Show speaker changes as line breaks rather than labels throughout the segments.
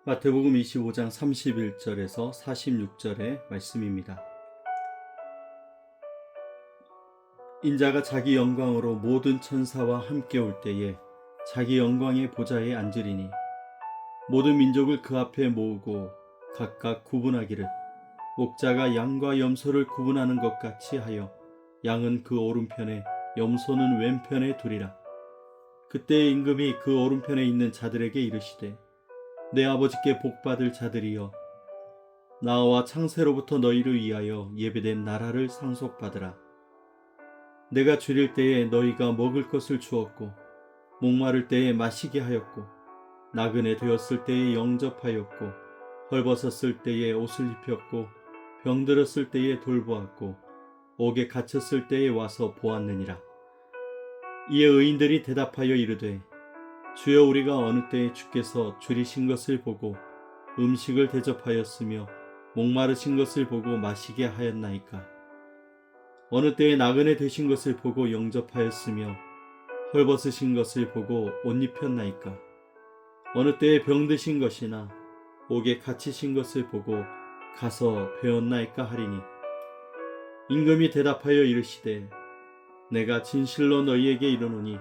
마태복음 25장 31절에서 46절의 말씀입니다. 인자가 자기 영광으로 모든 천사와 함께 올 때에 자기 영광의 보좌에 앉으리니 모든 민족을 그 앞에 모으고 각각 구분하기를 목자가 양과 염소를 구분하는 것 같이 하여 양은 그 오른편에 염소는 왼편에 두리라. 그때 임금이 그 오른편에 있는 자들에게 이르시되 내 아버지께 복받을 자들이여 나와 창세로부터 너희를 위하여 예배된 나라를 상속받으라. 내가 줄일 때에 너희가 먹을 것을 주었고 목마를 때에 마시게 하였고 나그네 되었을 때에 영접하였고 헐벗었을 때에 옷을 입혔고 병들었을 때에 돌보았고 옥에 갇혔을 때에 와서 보았느니라. 이에 의인들이 대답하여 이르되 주여 우리가 어느 때에 주께서 줄이신 것을 보고 음식을 대접하였으며 목마르신 것을 보고 마시게 하였나이까. 어느 때에 나그네 되신 것을 보고 영접하였으며 헐벗으신 것을 보고 옷 입혔나이까. 어느 때에 병드신 것이나 옥에 갇히신 것을 보고 가서 배웠나이까 하리니 임금이 대답하여 이르시되 내가 진실로 너희에게 이르노니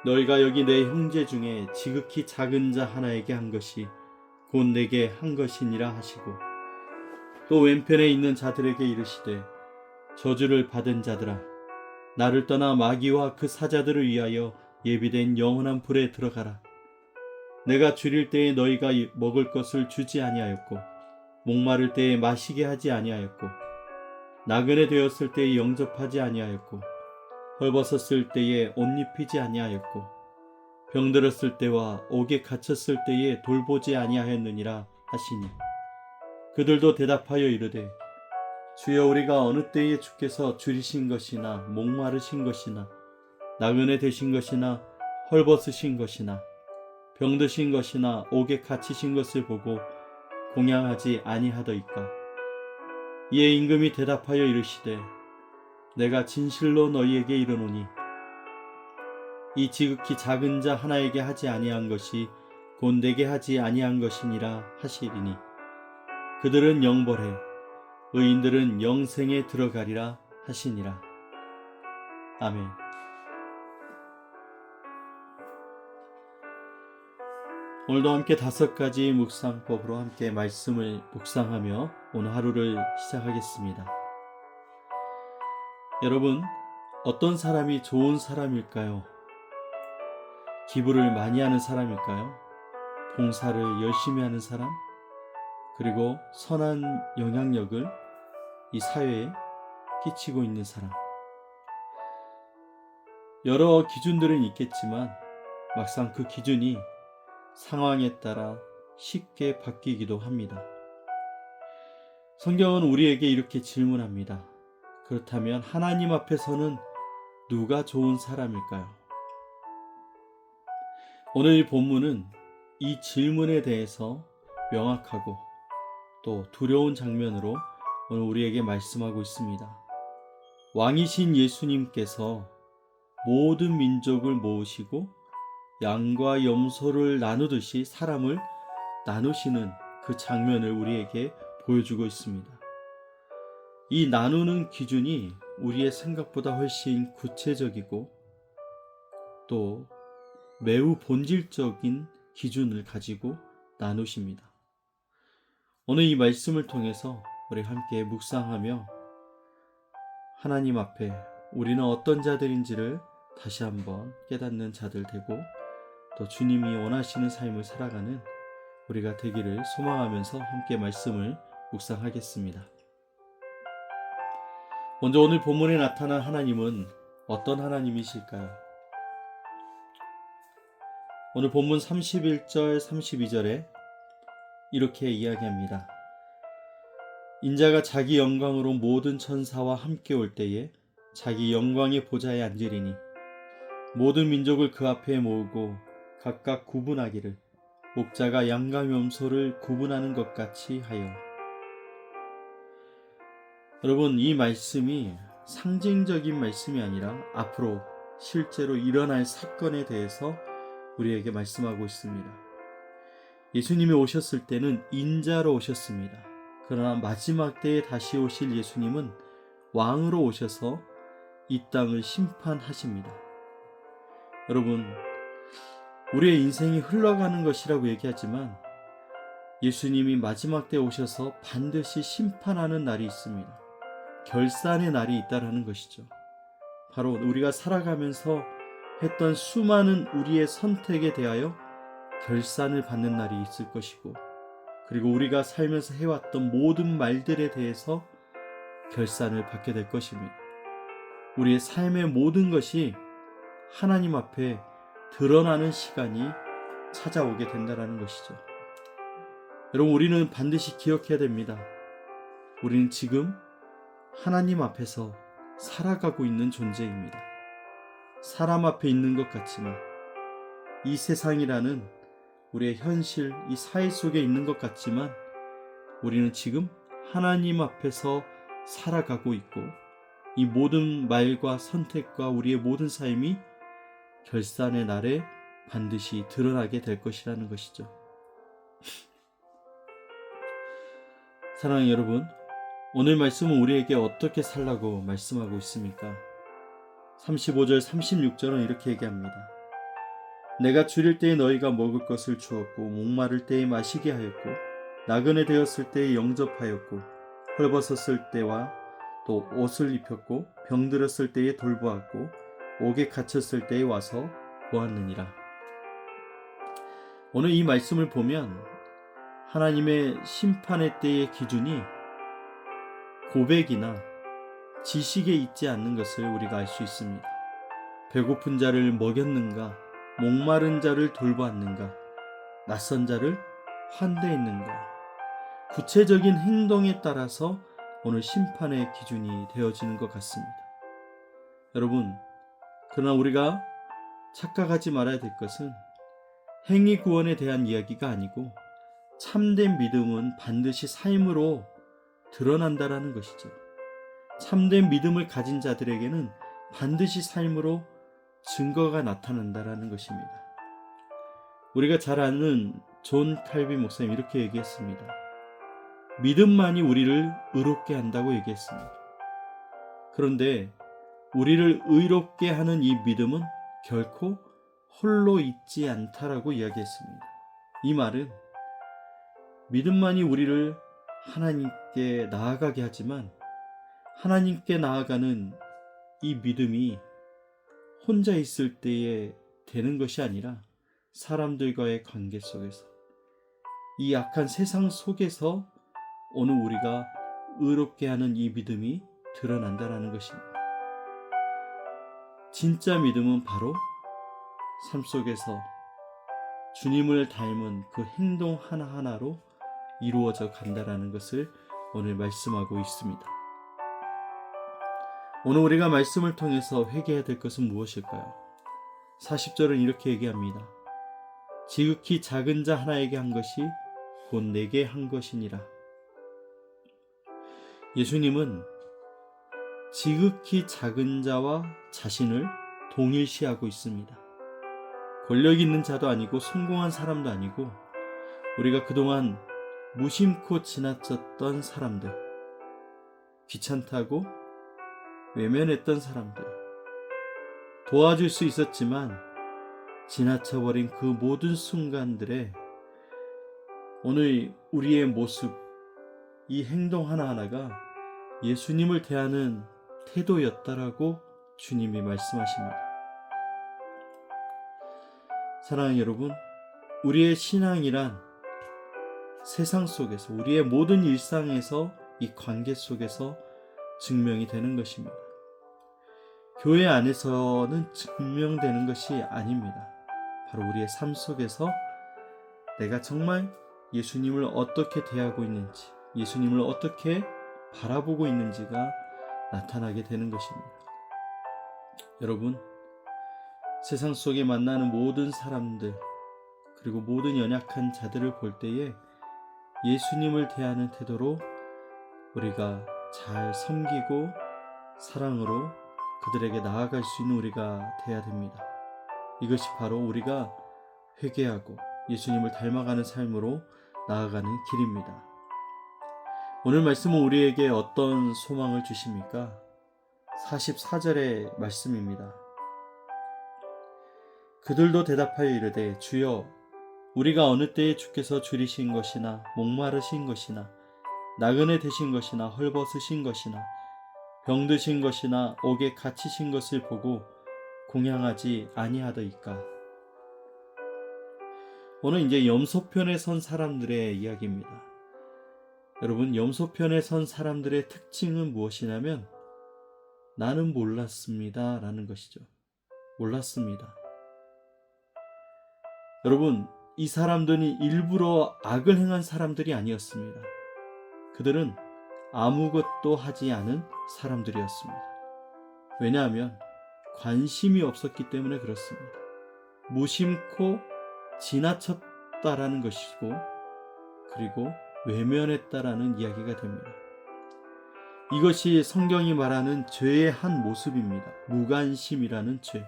너희가 여기 내 형제 중에 지극히 작은 자 하나에게 한 것이 곧 내게 한 것이니라 하시고 또 왼편에 있는 자들에게 이르시되 저주를 받은 자들아 나를 떠나 마귀와 그 사자들을 위하여 예비된 영원한 불에 들어가라. 내가 줄일 때에 너희가 먹을 것을 주지 아니하였고 목마를 때에 마시게 하지 아니하였고 나그네 되었을 때에 영접하지 아니하였고 헐벗었을 때에 옷 입히지 아니하였고 병들었을 때와 옥에 갇혔을 때에 돌보지 아니하였느니라 하시니 그들도 대답하여 이르되 주여 우리가 어느 때에 주께서 줄이신 것이나 목마르신 것이나 나그네 되신 것이나 헐벗으신 것이나 병드신 것이나 옥에 갇히신 것을 보고 공양하지 아니하더이까. 이에 임금이 대답하여 이르시되 내가 진실로 너희에게 이르노니 이 지극히 작은 자 하나에게 하지 아니한 것이 곧 내게 하지 아니한 것이니라 하시리니 그들은 영벌에 의인들은 영생에 들어가리라 하시니라. 아멘. 오늘도 함께 5가지 묵상법으로 함께 말씀을 묵상하며 오늘 하루를 시작하겠습니다. 여러분, 어떤 사람이 좋은 사람일까요? 기부를 많이 하는 사람일까요? 봉사를 열심히 하는 사람? 그리고 선한 영향력을 이 사회에 끼치고 있는 사람? 여러 기준들은 있겠지만 막상 그 기준이 상황에 따라 쉽게 바뀌기도 합니다. 성경은 우리에게 이렇게 질문합니다. 그렇다면 하나님 앞에서는 누가 좋은 사람일까요? 오늘 본문은 이 질문에 대해서 명확하고 또 두려운 장면으로 오늘 우리에게 말씀하고 있습니다. 왕이신 예수님께서 모든 민족을 모으시고 양과 염소를 나누듯이 사람을 나누시는 그 장면을 우리에게 보여주고 있습니다. 이 나누는 기준이 우리의 생각보다 훨씬 구체적이고 또 매우 본질적인 기준을 가지고 나누십니다. 오늘 이 말씀을 통해서 우리 함께 묵상하며 하나님 앞에 우리는 어떤 자들인지를 다시 한번 깨닫는 자들 되고 또 주님이 원하시는 삶을 살아가는 우리가 되기를 소망하면서 함께 말씀을 묵상하겠습니다. 먼저 오늘 본문에 나타난 하나님은 어떤 하나님이실까요? 오늘 본문 31절 32절에 이렇게 이야기합니다. 인자가 자기 영광으로 모든 천사와 함께 올 때에 자기 영광의 보좌에 앉으리니 모든 민족을 그 앞에 모으고 각각 구분하기를 목자가 양과 염소를 구분하는 것 같이 하여. 여러분, 이 말씀이 상징적인 말씀이 아니라 앞으로 실제로 일어날 사건에 대해서 우리에게 말씀하고 있습니다. 예수님이 오셨을 때는 인자로 오셨습니다. 그러나 마지막 때에 다시 오실 예수님은 왕으로 오셔서 이 땅을 심판하십니다. 여러분, 우리의 인생이 흘러가는 것이라고 얘기하지만 예수님이 마지막 때 오셔서 반드시 심판하는 날이 있습니다. 결산의 날이 있다라는 것이죠. 바로 우리가 살아가면서 했던 수많은 우리의 선택에 대하여 결산을 받는 날이 있을 것이고, 그리고 우리가 살면서 해왔던 모든 말들에 대해서 결산을 받게 될 것입니다. 우리의 삶의 모든 것이 하나님 앞에 드러나는 시간이 찾아오게 된다는 것이죠. 여러분, 우리는 반드시 기억해야 됩니다. 우리는 지금 하나님 앞에서 살아가고 있는 존재입니다. 사람 앞에 있는 것 같지만 이 세상이라는 우리의 현실, 이 사회 속에 있는 것 같지만 우리는 지금 하나님 앞에서 살아가고 있고, 이 모든 말과 선택과 우리의 모든 삶이 결산의 날에 반드시 드러나게 될 것이라는 것이죠. 사랑하는 여러분, 오늘 말씀은 우리에게 어떻게 살라고 말씀하고 있습니까? 35절 36절은 이렇게 얘기합니다. 내가 줄일 때에 너희가 먹을 것을 주었고, 목마를 때에 마시게 하였고, 나그네 되었을 때에 영접하였고, 헐벗었을 때와 또 옷을 입혔고, 병들었을 때에 돌보았고, 옥에 갇혔을 때에 와서 보았느니라. 오늘 이 말씀을 보면 하나님의 심판의 때의 기준이 고백이나 지식에 있지 않는 것을 우리가 알 수 있습니다. 배고픈 자를 먹였는가, 목마른 자를 돌보았는가, 낯선 자를 환대했는가, 구체적인 행동에 따라서 오늘 심판의 기준이 되어지는 것 같습니다. 여러분, 그러나 우리가 착각하지 말아야 될 것은 행위 구원에 대한 이야기가 아니고 참된 믿음은 반드시 삶으로 드러난다라는 것이죠. 참된 믿음을 가진 자들에게는 반드시 삶으로 증거가 나타난다라는 것입니다. 우리가 잘 아는 존 칼빈 목사님 이렇게 얘기했습니다. 믿음만이 우리를 의롭게 한다고 얘기했습니다. 그런데 우리를 의롭게 하는 이 믿음은 결코 홀로 있지 않다라고 이야기했습니다. 이 말은 믿음만이 우리를 하나님께 나아가게 하지만 하나님께 나아가는 이 믿음이 혼자 있을 때에 되는 것이 아니라 사람들과의 관계 속에서, 이 악한 세상 속에서 오늘 우리가 의롭게 하는 이 믿음이 드러난다라는 것입니다. 진짜 믿음은 바로 삶 속에서 주님을 닮은 그 행동 하나하나로 이루어져 간다라는 것을 오늘 말씀하고 있습니다. 오늘 우리가 말씀을 통해서 회개해야 될 것은 무엇일까요? 40절은 이렇게 얘기합니다. 지극히 작은 자 하나에게 한 것이 곧 내게 한 것이니라. 예수님은 지극히 작은 자와 자신을 동일시하고 있습니다. 권력 있는 자도 아니고 성공한 사람도 아니고 우리가 그동안 무심코 지나쳤던 사람들, 귀찮다고 외면했던 사람들, 도와줄 수 있었지만 지나쳐버린 그 모든 순간들에 오늘 우리의 모습, 이 행동 하나하나가 예수님을 대하는 태도였다라고 주님이 말씀하십니다. 사랑하는 여러분, 우리의 신앙이란 세상 속에서, 우리의 모든 일상에서, 이 관계 속에서 증명이 되는 것입니다. 교회 안에서는 증명되는 것이 아닙니다. 바로 우리의 삶 속에서 내가 정말 예수님을 어떻게 대하고 있는지, 예수님을 어떻게 바라보고 있는지가 나타나게 되는 것입니다. 여러분, 세상 속에 만나는 모든 사람들, 그리고 모든 연약한 자들을 볼 때에 예수님을 대하는 태도로 우리가 잘 섬기고 사랑으로 그들에게 나아갈 수 있는 우리가 되어야 됩니다. 이것이 바로 우리가 회개하고 예수님을 닮아가는 삶으로 나아가는 길입니다. 오늘 말씀은 우리에게 어떤 소망을 주십니까? 44절의 말씀입니다. 그들도 대답하여 이르되 주여 우리가 어느 때에 주께서 줄이신 것이나 목마르신 것이나 나그네 되신 것이나 헐벗으신 것이나 병드신 것이나 옥에 갇히신 것을 보고 공양하지 아니하더이까. 오늘 이제 염소편에 선 사람들의 이야기입니다. 여러분, 염소편에 선 사람들의 특징은 무엇이냐면 나는 몰랐습니다 라는 것이죠. 몰랐습니다. 여러분, 이 사람들이 일부러 악을 행한 사람들이 아니었습니다. 그들은 아무것도 하지 않은 사람들이었습니다. 왜냐하면 관심이 없었기 때문에 그렇습니다. 무심코 지나쳤다라는 것이고, 그리고 외면했다라는 이야기가 됩니다. 이것이 성경이 말하는 죄의 한 모습입니다. 무관심이라는 죄.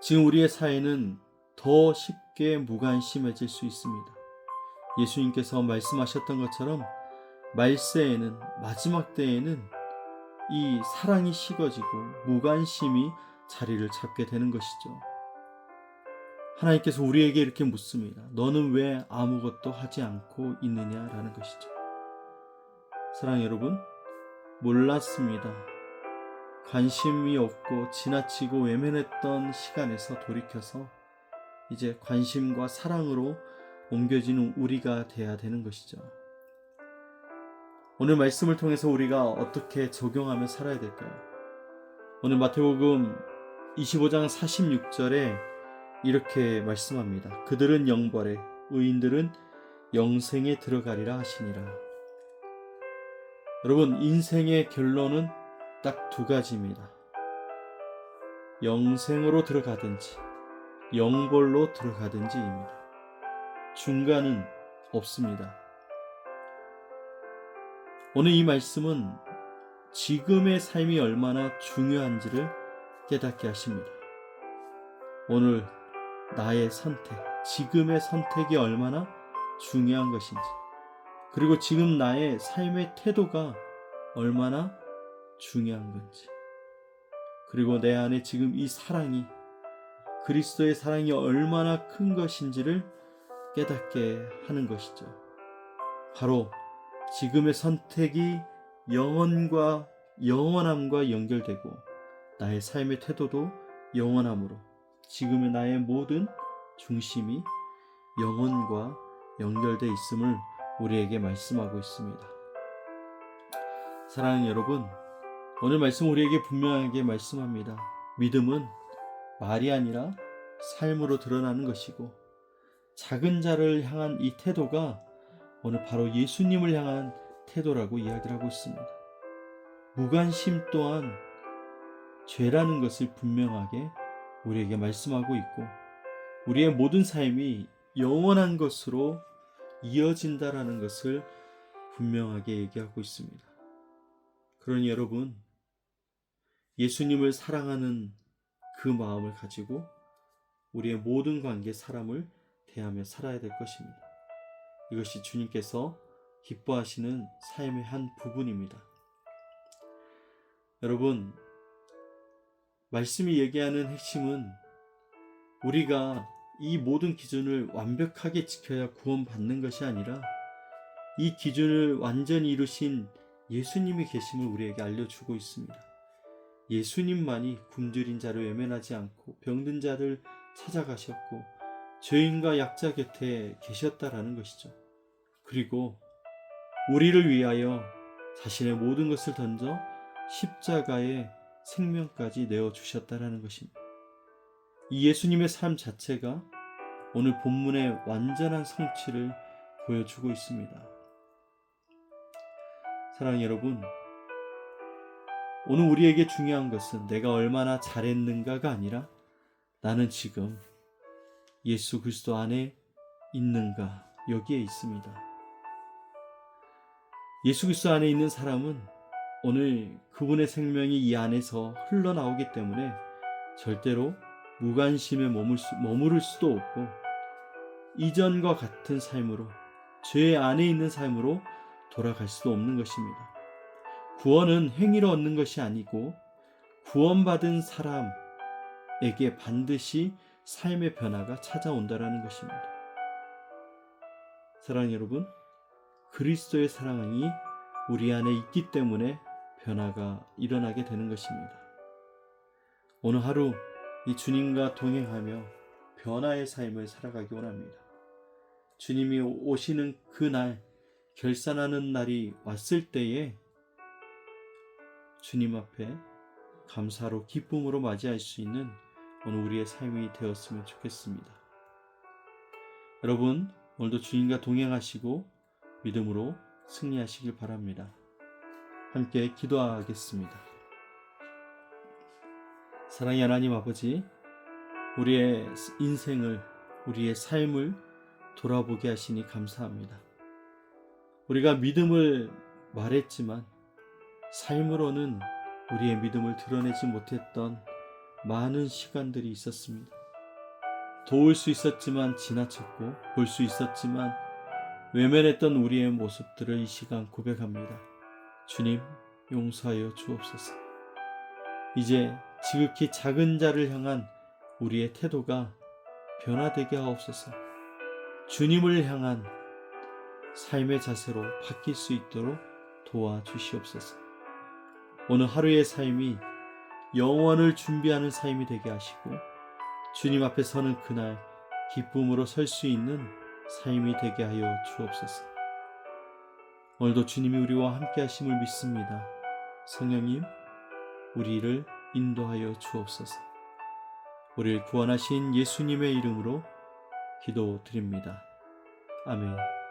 지금 우리의 사회는 더 쉽게 무관심해질 수 있습니다. 예수님께서 말씀하셨던 것처럼 말세에는, 마지막 때에는 이 사랑이 식어지고 무관심이 자리를 잡게 되는 것이죠. 하나님께서 우리에게 이렇게 묻습니다. 너는 왜 아무것도 하지 않고 있느냐라는 것이죠. 사랑하는 여러분, 몰랐습니다. 관심이 없고 지나치고 외면했던 시간에서 돌이켜서 이제 관심과 사랑으로 옮겨지는 우리가 돼야 되는 것이죠. 오늘 말씀을 통해서 우리가 어떻게 적용하며 살아야 될까요? 오늘 마태복음 25장 46절에 이렇게 말씀합니다. 그들은 영벌에, 의인들은 영생에 들어가리라 하시니라. 여러분, 인생의 결론은 딱 두 가지입니다. 영생으로 들어가든지 영벌로 들어가든지입니다. 중간은 없습니다. 오늘 이 말씀은 지금의 삶이 얼마나 중요한지를 깨닫게 하십니다. 오늘 나의 선택, 지금의 선택이 얼마나 중요한 것인지, 그리고 지금 나의 삶의 태도가 얼마나 중요한 건지, 그리고 내 안에 지금 이 사랑이, 그리스도의 사랑이 얼마나 큰 것인지를 깨닫게 하는 것이죠. 바로 지금의 선택이 영원과 영원함과 연결되고 나의 삶의 태도도 영원함으로 지금의 나의 모든 중심이 영원과 연결되어 있음을 우리에게 말씀하고 있습니다. 사랑하는 여러분, 오늘 말씀 우리에게 분명하게 말씀합니다. 믿음은 말이 아니라 삶으로 드러나는 것이고, 작은 자를 향한 이 태도가 오늘 바로 예수님을 향한 태도라고 이야기를 하고 있습니다. 무관심 또한 죄라는 것을 분명하게 우리에게 말씀하고 있고, 우리의 모든 삶이 영원한 것으로 이어진다라는 것을 분명하게 얘기하고 있습니다. 그러니 여러분, 예수님을 사랑하는 그 마음을 가지고 우리의 모든 관계, 사람을 대하며 살아야 될 것입니다. 이것이 주님께서 기뻐하시는 삶의 한 부분입니다. 여러분, 말씀이 얘기하는 핵심은 우리가 이 모든 기준을 완벽하게 지켜야 구원받는 것이 아니라 이 기준을 완전히 이루신 예수님이 계심을 우리에게 알려주고 있습니다. 예수님만이 굶주린 자를 외면하지 않고 병든 자를 찾아가셨고 죄인과 약자 곁에 계셨다라는 것이죠. 그리고 우리를 위하여 자신의 모든 것을 던져 십자가에 생명까지 내어주셨다라는 것입니다. 이 예수님의 삶 자체가 오늘 본문의 완전한 성취를 보여주고 있습니다. 사랑하는 여러분, 오늘 우리에게 중요한 것은 내가 얼마나 잘했는가가 아니라 나는 지금 예수 그리스도 안에 있는가, 여기에 있습니다. 예수 그리스도 안에 있는 사람은 오늘 그분의 생명이 이 안에서 흘러나오기 때문에 절대로 무관심에 머무를 수도 없고 이전과 같은 삶으로 죄 안에 있는 삶으로 돌아갈 수도 없는 것입니다. 구원은 행위로 얻는 것이 아니고 구원받은 사람에게 반드시 삶의 변화가 찾아온다라는 것입니다. 사랑하는 여러분, 그리스도의 사랑이 우리 안에 있기 때문에 변화가 일어나게 되는 것입니다. 오늘 하루 이 주님과 동행하며 변화의 삶을 살아가기 원합니다. 주님이 오시는 그날, 결산하는 날이 왔을 때에 주님 앞에 감사로 기쁨으로 맞이할 수 있는 오늘 우리의 삶이 되었으면 좋겠습니다. 여러분, 오늘도 주님과 동행하시고 믿음으로 승리하시길 바랍니다. 함께 기도하겠습니다. 사랑의 하나님 아버지, 우리의 인생을, 우리의 삶을 돌아보게 하시니 감사합니다. 우리가 믿음을 말했지만 삶으로는 우리의 믿음을 드러내지 못했던 많은 시간들이 있었습니다. 도울 수 있었지만 지나쳤고 볼 수 있었지만 외면했던 우리의 모습들을 이 시간 고백합니다. 주님, 용서하여 주옵소서. 이제 지극히 작은 자를 향한 우리의 태도가 변화되게 하옵소서. 주님을 향한 삶의 자세로 바뀔 수 있도록 도와주시옵소서. 오늘 하루의 삶이 영원을 준비하는 삶이 되게 하시고 주님 앞에 서는 그날 기쁨으로 설 수 있는 삶이 되게 하여 주옵소서. 오늘도 주님이 우리와 함께 하심을 믿습니다. 성령님, 우리를 인도하여 주옵소서. 우리를 구원하신 예수님의 이름으로 기도드립니다. 아멘.